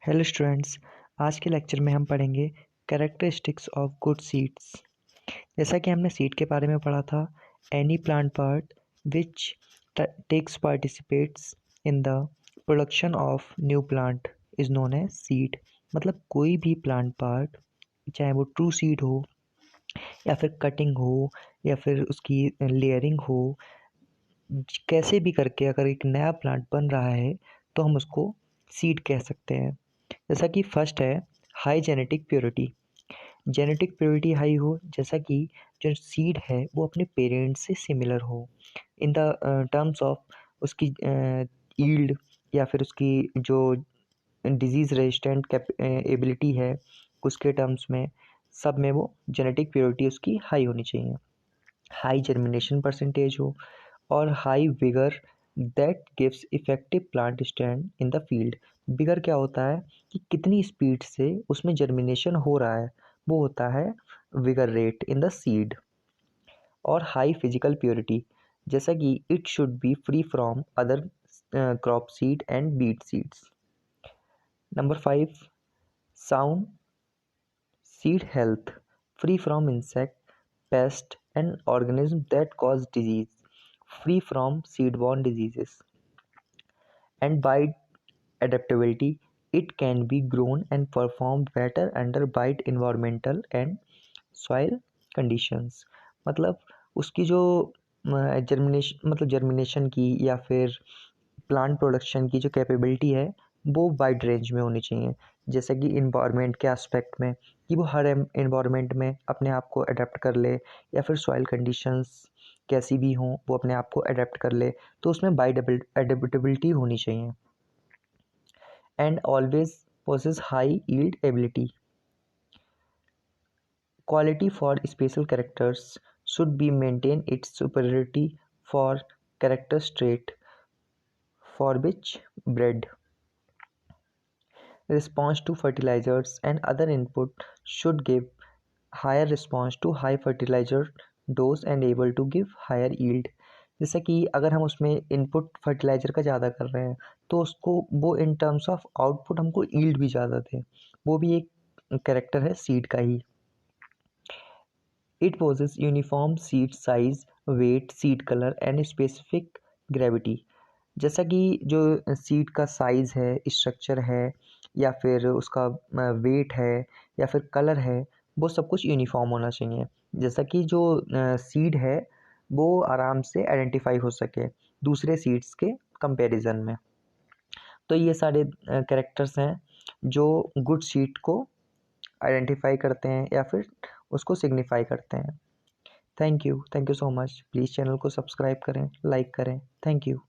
Hello students, आज के lecture में हम पढ़ेंगे कैरेक्टरिस्टिक्स ऑफ गुड सीड्स। जैसा कि हमने सीड के बारे में पढ़ा था, any plant part which takes participates in the production of new plant is known as seed. मतलब कोई भी प्लांट पार्ट, चाहे वो ट्रू सीड हो या फिर कटिंग हो या फिर उसकी लेयरिंग हो, कैसे भी करके अगर एक नया प्लांट बन रहा है तो हम उसको सीड कह सकते हैं। जैसा कि फर्स्ट है high genetic purity. Genetic purity high हो, जैसा कि जो सीड है वो अपने पेरेंट्स से सिमिलर हो इन द टर्म्स ऑफ उसकी ईल्ड या फिर उसकी जो डिजीज़ रेजिस्टेंट एबिलिटी है, उसके टर्म्स में सब में वो जेनेटिक प्योरिटी उसकी हाई होनी चाहिए। हाई जर्मिनेशन परसेंटेज हो और high vigour that gives effective plant stand in the field. Vigour क्या होता है कि कितनी स्पीड से उसमें जर्मिनेशन हो रहा है, वो होता है vigour rate in the seed. और हाई फिजिकल प्योरिटी, जैसा कि it should be free from other crop seed and weed seeds. Number 5, sound seed health, free from insect, pest and organisms that cause disease, free from seed-borne diseases. And bite adaptability, it can be grown and perform better under bite environmental and soil conditions. मतलब उसकी जो germination की या फिर plant production की जो capability है वो वाइड रेंज में होनी चाहिए। जैसे कि इन्वायरमेंट के एस्पेक्ट में कि वो हर इन्वायरमेंट में अपने आप को अडेप्ट कर ले, या फिर सॉइल कंडीशंस कैसी भी हों वो अपने आप को अडेप्ट कर ले, तो उसमें बाइट एडेप्टेबिलिटी होनी चाहिए। And always possess high yield ability. Quality for special characters should be maintain its superiority for character trait for which bred. Response to fertilizers and other input should give higher response to high fertilizer dose and able to give higher yield. जैसे कि अगर हम उसमें input fertiliser का ज़्यादा कर रहे हैं तो उसको वो इन टर्म्स ऑफ आउटपुट हमको यील्ड भी ज़्यादा दे, वो भी एक कैरेक्टर है सीड का ही। It poses uniform seed size, weight, seed colour and specific gravity. जैसा कि जो सीड का साइज़ है, स्ट्रक्चर है या फिर उसका वेट है या फिर कलर है, वो सब कुछ यूनिफॉर्म होना चाहिए। जैसा कि जो सीड है वो आराम से आइडेंटिफाई हो सके दूसरे सीड्स के कंपैरिजन में। तो ये सारे कैरेक्टर्स हैं जो गुड सीड को आइडेंटिफाई करते हैं या फिर उसको सिग्निफाई करते हैं। Thank you so much. Please channel को सब्सक्राइब करें, लाइक करें। Thank you.